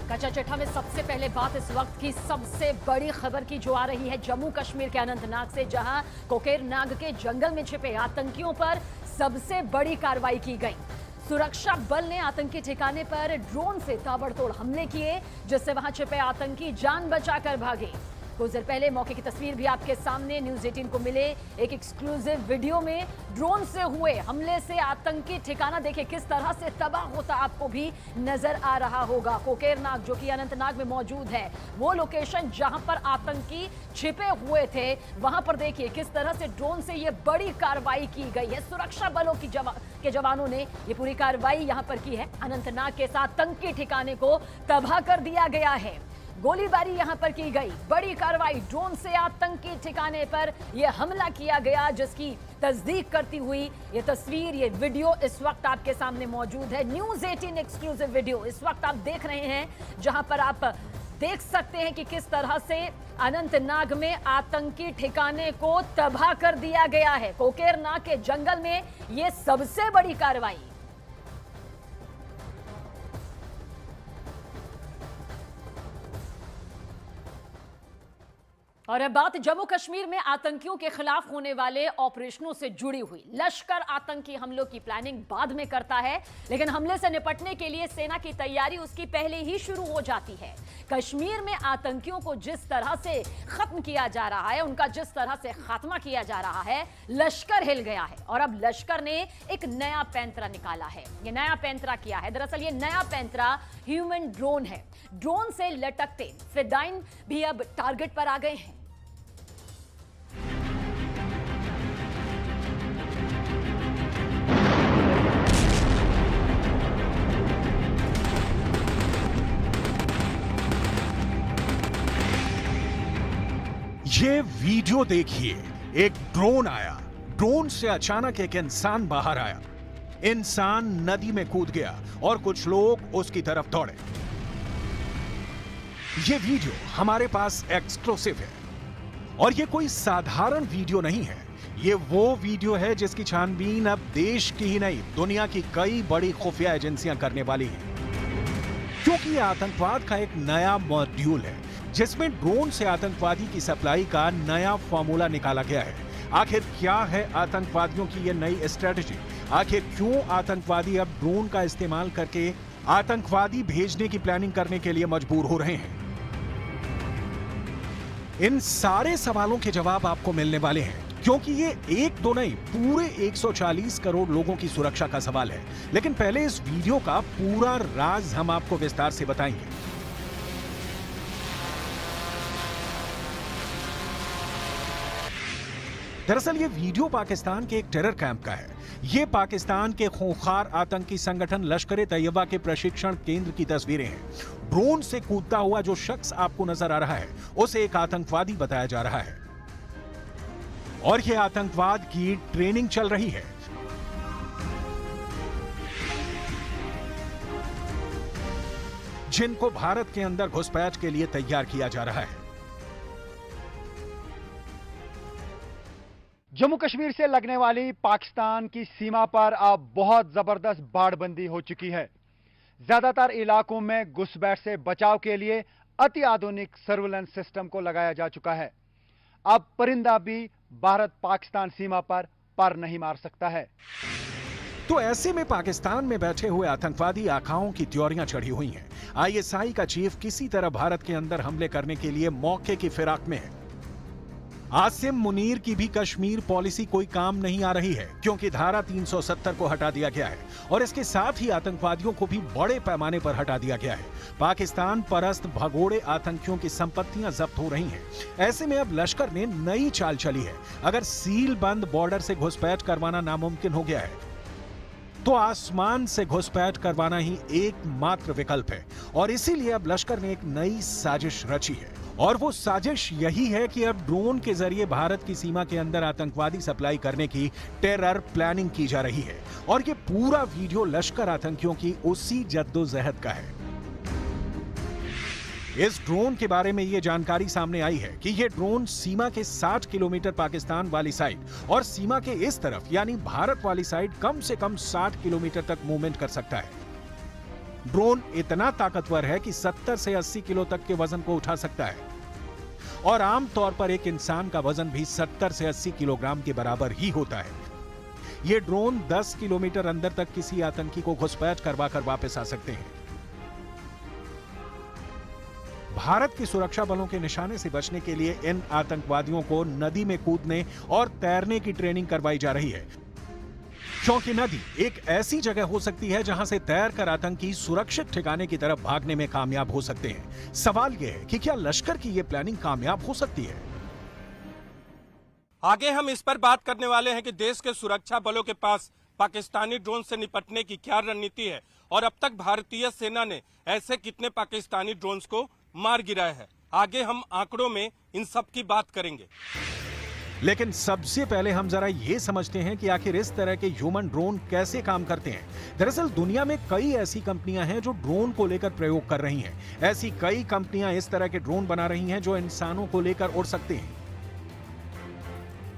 कच्चा चिट्ठा में सबसे पहले बात इस वक्त की सबसे बड़ी खबर की जो आ रही है जम्मू कश्मीर के अनंतनाग से, जहां कोकेरनाग के जंगल में छिपे आतंकियों पर सबसे बड़ी कार्रवाई की गई। सुरक्षा बल ने आतंकी ठिकाने पर ड्रोन से ताबड़तोड़ हमले किए, जिससे वहां छिपे आतंकी जान बचाकर भागे। कुछ देर पहले मौके की तस्वीर भी आपके सामने न्यूज़ 18 को मिले एक एक्सक्लूसिव वीडियो में ड्रोन से हुए हमले से आतंकी ठिकाना देखे किस तरह से तबाह होता आपको भी नजर आ रहा होगा। कोकेरनाग जो कि अनंतनाग में मौजूद है, वो लोकेशन जहां पर आतंकी छिपे हुए थे, वहां पर देखिए किस तरह से ड्रोन से ये बड़ी कार्रवाई की गई है। सुरक्षा बलों के जवानों ने ये पूरी कार्रवाई यहां पर की है। अनंतनाग के साथ आतंकी ठिकाने को तबाह कर दिया गया है। गोलीबारी यहां पर की गई, बड़ी कार्रवाई, ड्रोन से आतंकी ठिकाने पर यह हमला किया गया, जिसकी तस्दीक करती हुई ये तस्वीर, ये वीडियो इस वक्त आपके सामने मौजूद है। न्यूज़ 18 एक्सक्लूसिव वीडियो इस वक्त आप देख रहे हैं, जहां पर आप देख सकते हैं कि किस तरह से अनंतनाग में आतंकी ठिकाने को तबाह कर दिया गया है। कोकेरनाग के जंगल में यह सबसे बड़ी कार्रवाई। और अब बात जम्मू कश्मीर में आतंकियों के खिलाफ होने वाले ऑपरेशनों से जुड़ी हुई। लश्कर आतंकी हमलों की प्लानिंग बाद में करता है, लेकिन हमले से निपटने के लिए सेना की तैयारी उसकी पहले ही शुरू हो जाती है। कश्मीर में आतंकियों को जिस तरह से खत्म किया जा रहा है, उनका जिस तरह से खात्मा किया जा रहा है, लश्कर हिल गया है। और अब लश्कर ने एक नया पैंतरा निकाला है। ये नया पैंतरा क्या है? दरअसल ये नया पैंतरा ह्यूमन ड्रोन है। ड्रोन से लटकते फिदाइन भी अब टारगेट पर आ गए हैं। ये वीडियो देखिए, एक ड्रोन आया, ड्रोन से अचानक एक इंसान बाहर आया। इंसान नदी में कूद गया और कुछ लोग उसकी तरफ दौड़े। ये वीडियो हमारे पास एक्सक्लूसिव है और ये कोई साधारण वीडियो नहीं है। ये वो वीडियो है जिसकी छानबीन अब देश की ही नहीं, दुनिया की कई बड़ी खुफिया एजेंसियां करने वाली हैं, क्योंकि ये आतंकवाद का एक नया मॉड्यूल है जिसमें ड्रोन से आतंकवादी की सप्लाई का नया फॉर्मूला निकाला गया है। आखिर क्या है आतंकवादियों की ये नई स्ट्रेटजी? आखिर क्यों आतंकवादी अब ड्रोन का इस्तेमाल करके आतंकवादी भेजने की प्लानिंग करने के लिए मजबूर हो रहे हैं? इन सारे सवालों के जवाब आपको मिलने वाले हैं, क्योंकि ये एक दो नहीं, पूरे 140 करोड़ लोगों की सुरक्षा का सवाल है। लेकिन पहले इस वीडियो का पूरा राज हम आपको विस्तार से बताएंगे। दरअसल ये वीडियो पाकिस्तान के एक टेरर कैंप का है। ये पाकिस्तान के खूंखार आतंकी संगठन लश्कर ए तैयबा के प्रशिक्षण केंद्र की तस्वीरें हैं। ड्रोन से कूदता हुआ जो शख्स आपको नजर आ रहा है, उसे एक आतंकवादी बताया जा रहा है और यह आतंकवाद की ट्रेनिंग चल रही है। जिनको भारत के अंदर घुसपैठ के लिए तैयार किया जा रहा है। जम्मू कश्मीर से लगने वाली पाकिस्तान की सीमा पर अब बहुत जबरदस्त बाड़बंदी हो चुकी है। ज्यादातर इलाकों में घुसपैठ से बचाव के लिए अति आधुनिक सर्विलांस सिस्टम को लगाया जा चुका है। अब परिंदा भी भारत पाकिस्तान सीमा पर नहीं मार सकता है। तो ऐसे में पाकिस्तान में बैठे हुए आतंकवादी आकाओं की त्योरियां चढ़ी हुई हैं। आईएसआई का चीफ किसी तरह भारत के अंदर हमले करने के लिए मौके की फिराक में है। आसिम मुनीर की भी कश्मीर पॉलिसी कोई काम नहीं आ रही है, क्योंकि धारा 370 को हटा दिया गया है और इसके साथ ही आतंकवादियों को भी बड़े पैमाने पर हटा दिया गया है। पाकिस्तान परस्त भगोड़े आतंकियों की संपत्तियां जब्त हो रही हैं। ऐसे में अब लश्कर ने नई चाल चली है। अगर सील बंद बॉर्डर से घुसपैठ करवाना नामुमकिन हो गया है, तो आसमान से घुसपैठ करवाना ही एकमात्र विकल्प है। और इसीलिए अब लश्कर ने एक नई साजिश रची है, और वो साजिश यही है कि अब ड्रोन के जरिए भारत की सीमा के अंदर आतंकवादी सप्लाई करने की टेरर प्लानिंग की जा रही है। और ये पूरा वीडियो लश्कर आतंकियों की उसी जद्दोजहद का है। इस ड्रोन के बारे में यह जानकारी सामने आई है कि यह ड्रोन सीमा के 60 किलोमीटर पाकिस्तान वाली साइड और सीमा के इस तरफ यानी भारत वाली साइड कम से कम 60 किलोमीटर तक मूवमेंट कर सकता है। ड्रोन इतना ताकतवर है कि 70 से 80 किलो तक के वजन को उठा सकता है और आमतौर पर एक इंसान का वजन भी 70 से 80 किलोग्राम के बराबर ही होता है। ये ड्रोन 10 किलोमीटर अंदर तक किसी आतंकी को घुसपैठ करवाकर वापस आ सकते हैं। भारत की सुरक्षा बलों के निशाने से बचने के लिए इन आतंकवादियों को नदी में कूदने और तैरने की ट्रेनिंग करवाई जा रही है, क्योंकि नदी एक ऐसी जगह हो सकती है जहां से तैरकर आतंकी सुरक्षित ठिकाने की तरफ भागने में कामयाब हो सकते हैं। सवाल यह है कि क्या लश्कर की यह प्लानिंग कामयाब हो सकती है? आगे हम इस पर बात करने वाले हैं कि देश के सुरक्षा बलों के पास पाकिस्तानी ड्रोन से निपटने की क्या रणनीति है और अब तक भारतीय सेना ने ऐसे कितने पाकिस्तानी ड्रोन्स को मार गिराया है। आगे हम आंकड़ों में इन सब की बात करेंगे, लेकिन सबसे पहले हम जरा ये समझते हैं कि आखिर इस तरह के ह्यूमन ड्रोन कैसे काम करते हैं। दरअसल दुनिया में कई ऐसी कंपनियां हैं जो ड्रोन को लेकर प्रयोग कर रही हैं। ऐसी कई कंपनियां इस तरह के ड्रोन बना रही हैं जो इंसानों को लेकर उड़ सकते हैं।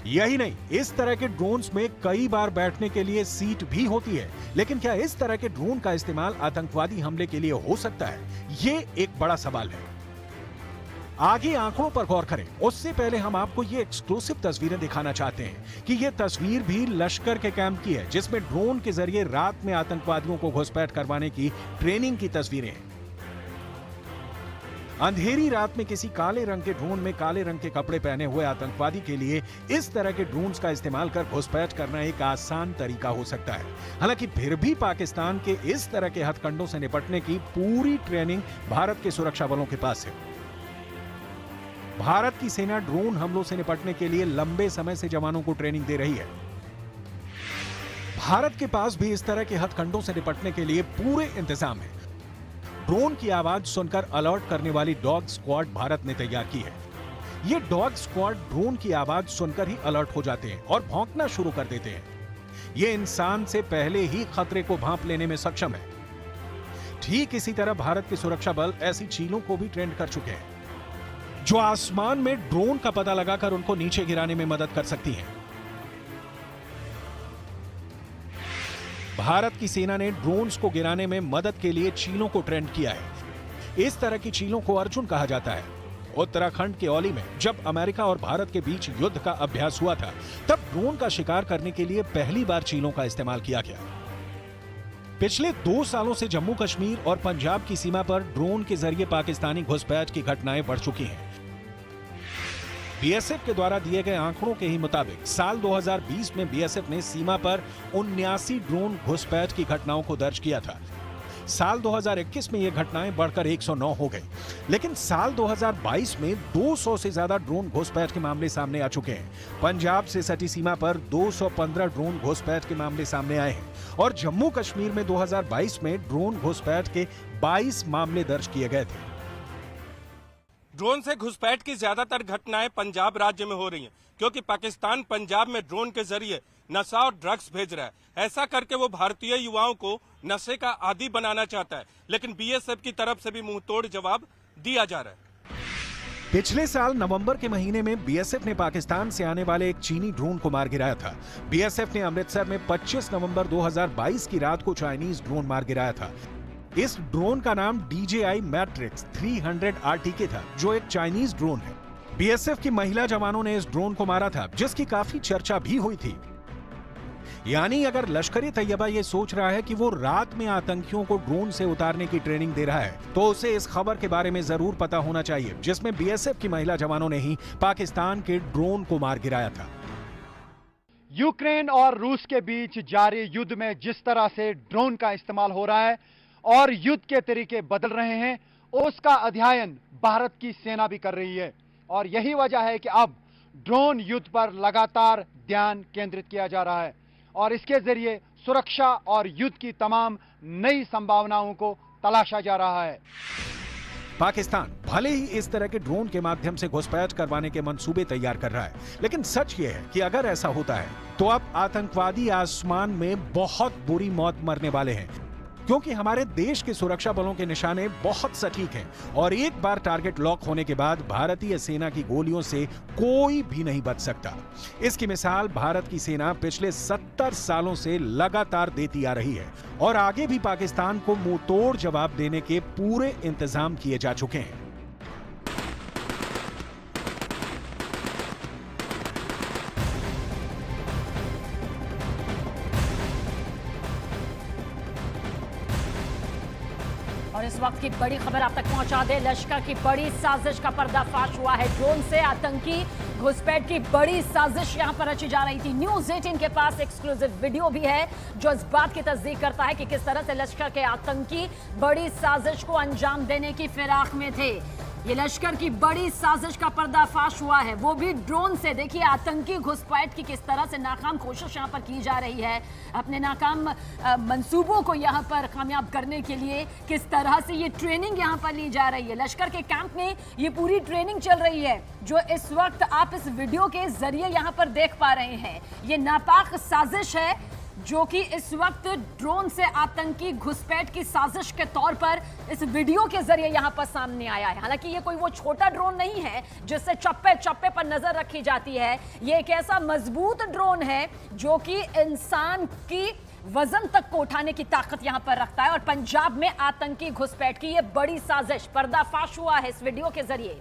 यही नहीं, इस तरह के ड्रोन्स में कई बार बैठने के लिए सीट भी होती है। लेकिन क्या इस तरह के ड्रोन का इस्तेमाल आतंकवादी हमले के लिए हो सकता है? ये एक बड़ा सवाल है। आगे आंकड़ों पर गौर करें, उससे पहले हम आपको ये एक्सक्लूसिव तस्वीरें दिखाना चाहते हैं कि ये तस्वीर भी लश्कर के कैंप की है, जिसमें ड्रोन के जरिए रात में आतंकवादियों को घुसपैठ करवाने की ट्रेनिंग की तस्वीरें हैं। अंधेरी रात में किसी काले रंग के ड्रोन में काले रंग के कपड़े पहने हुए आतंकवादी के लिए इस तरह के ड्रोन्स का इस्तेमाल कर घुसपैठ करना एक आसान तरीका हो सकता है। हालांकि फिर भी पाकिस्तान के इस तरह के हथकंडों से निपटने की पूरी ट्रेनिंग भारत के सुरक्षा बलों के पास है। भारत की सेना ड्रोन हमलों से निपटने के लिए लंबे समय से जवानों को ट्रेनिंग दे रही है। भारत के पास भी इस तरह के हथकंडों से निपटने के लिए पूरे इंतजाम है। ड्रोन की आवाज सुनकर अलर्ट करने वाली डॉग स्क्वाड भारत ने तैयार की है। ये डॉग स्क्वाड ड्रोन की आवाज सुनकर ही अलर्ट हो जाते हैं और भौंकना शुरू कर देते हैं। ये इंसान से पहले ही खतरे को भांप लेने में सक्षम है। ठीक इसी तरह भारत के सुरक्षा बल ऐसी चीलों को भी ट्रेंड कर चुके हैं, जो आसमान में ड्रोन का पता लगाकर उनको नीचे गिराने में मदद कर सकती हैं। भारत की सेना ने ड्रोन्स को गिराने में मदद के लिए चीलों को ट्रेंड किया है। इस तरह की चीलों को अर्जुन कहा जाता है। उत्तराखंड के औली में जब अमेरिका और भारत के बीच युद्ध का अभ्यास हुआ था, तब ड्रोन का शिकार करने के लिए पहली बार चीलों का इस्तेमाल किया गया। पिछले 2 सालों से जम्मू कश्मीर और पंजाब की सीमा पर ड्रोन के जरिए पाकिस्तानी घुसपैठ की घटनाएं बढ़ चुकी हैं। बीएसएफ के द्वारा दिए गए आंकड़ों के ही मुताबिक साल 2020 में बीएसएफ ने सीमा पर 79 ड्रोन घुसपैठ की घटनाओं को दर्ज किया था। साल 2021 में ये घटनाएं बढ़कर 109 हो गई, लेकिन साल 2022 में 200 से ज्यादा ड्रोन घुसपैठ के मामले सामने आ चुके हैं। पंजाब से सटी सीमा पर 215 ड्रोन घुसपैठ के मामले सामने आए हैं और जम्मू कश्मीर में 2022 में ड्रोन घुसपैठ के 22 मामले दर्ज किए गए थे। ड्रोन से घुसपैठ की ज्यादातर घटनाएं पंजाब राज्य में हो रही हैं, क्योंकि पाकिस्तान पंजाब में ड्रोन के जरिए नशा और ड्रग्स भेज रहा है। ऐसा करके वो भारतीय युवाओं को नशे का आदी बनाना चाहता है, लेकिन बीएसएफ की तरफ से भी मुंहतोड़ जवाब दिया जा रहा है। पिछले साल नवंबर के महीने में बीएसएफ ने पाकिस्तान से आने वाले एक चीनी ड्रोन को मार गिराया था। बीएसएफ ने अमृतसर में 25 नवंबर 2022 की रात को चाइनीज ड्रोन मार गिराया था। इस ड्रोन का नाम DJI Matrix 300 RTK था, जो एक चाइनीज ड्रोन है। बीएसएफ की महिला जवानों ने इस ड्रोन को मारा था, जिसकी काफी चर्चा भी हुई थी। यानी अगर लश्कर तैयबा ये सोच रहा है कि वो रात में आतंकियों को ड्रोन से उतारने की ट्रेनिंग दे रहा है, तो उसे इस खबर के बारे में जरूर पता होना चाहिए, जिसमें बीएसएफ की महिला जवानों ने ही पाकिस्तान के ड्रोन को मार गिराया था। यूक्रेन और रूस के बीच जारी युद्ध में जिस तरह से ड्रोन का इस्तेमाल हो रहा है और युद्ध के तरीके बदल रहे हैं, उसका अध्ययन भारत की सेना भी कर रही है। और यही वजह है कि अब ड्रोन युद्ध पर लगातार ध्यान केंद्रित किया जा रहा है और इसके जरिए सुरक्षा और युद्ध की तमाम नई संभावनाओं को तलाशा जा रहा है। पाकिस्तान भले ही इस तरह के ड्रोन के माध्यम से घुसपैठ करवाने के मंसूबे तैयार कर रहा है, लेकिन सच यह है कि अगर ऐसा होता है तो अब आतंकवादी आसमान में बहुत बुरी मौत मरने वाले हैं, क्योंकि हमारे देश के सुरक्षा बलों के निशाने बहुत सटीक हैं और एक बार टारगेट लॉक होने के बाद भारतीय सेना की गोलियों से कोई भी नहीं बच सकता। इसकी मिसाल भारत की सेना पिछले 70 सालों से लगातार देती आ रही है और आगे भी पाकिस्तान को मुंह तोड़ जवाब देने के पूरे इंतजाम किए जा चुके हैं। और इस वक्त की बड़ी खबर आप तक पहुंचा दे, लश्कर की बड़ी साजिश का पर्दाफाश हुआ है। ड्रोन से आतंकी घुसपैठ की बड़ी साजिश यहां पर रची जा रही थी। न्यूज़ 18 के पास एक्सक्लूसिव वीडियो भी है जो इस बात की तस्दीक करता है कि किस तरह से लश्कर के आतंकी बड़ी साजिश को अंजाम देने की फिराक में थे। ये लश्कर की बड़ी साजिश का पर्दाफाश हुआ है, वो भी ड्रोन से। देखिए आतंकी घुसपैठ की किस तरह से नाकाम कोशिश यहां पर की जा रही है, अपने नाकाम मंसूबों को यहां पर कामयाब करने के लिए किस तरह से ये ट्रेनिंग यहां पर ली जा रही है। लश्कर के कैंप में ये पूरी ट्रेनिंग चल रही है जो इस वक्त आप इस वीडियो के जरिए यहां पर देख पा रहे हैं। ये नापाक साजिश है जो कि इस वक्त ड्रोन से आतंकी घुसपैठ की साजिश के तौर पर इस वीडियो के जरिए यहां पर सामने आया है। हालांकि ये कोई वो छोटा ड्रोन नहीं है जिससे चप्पे चप्पे पर नजर रखी जाती है। ये एक ऐसा मजबूत ड्रोन है जो कि इंसान की वजन तक को उठाने की ताकत यहां पर रखता है। और पंजाब में आतंकी घुसपैठ की ये बड़ी साजिश पर्दाफाश हुआ है इस वीडियो के जरिए।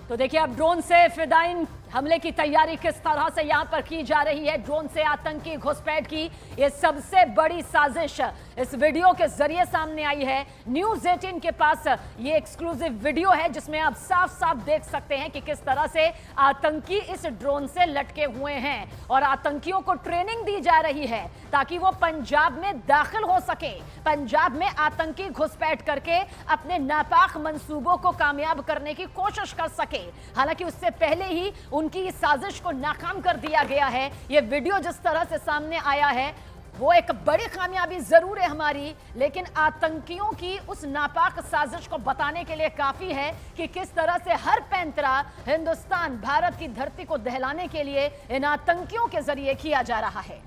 तो देखिए अब ड्रोन से फिदाइन हमले की तैयारी किस तरह से यहां पर की जा रही है। ड्रोन से आतंकी घुसपैठ की ये सबसे बड़ी साजिश इस वीडियो के जरिए सामने आई है। न्यूज़ 18 के पास ये एक्सक्लूसिव वीडियो है जिसमें आप साफ साफ देख सकते हैं कि किस तरह से आतंकी इस ड्रोन से लटके हुए हैं और आतंकियों को ट्रेनिंग दी जा रही है ताकि वो पंजाब में दाखिल हो सके, पंजाब में आतंकी घुसपैठ करके अपने नापाक मंसूबों को कामयाब करने की कोशिश कर सके। हालांकि उससे पहले ही उनकी इस साजिश को नाकाम कर दिया गया है। यह वीडियो जिस तरह से सामने आया है वो एक बड़ी कामयाबी जरूर है हमारी, लेकिन आतंकियों की उस नापाक साजिश को बताने के लिए काफी है कि किस तरह से हर पैंतरा हिंदुस्तान भारत की धरती को दहलाने के लिए इन आतंकियों के जरिए किया जा रहा है।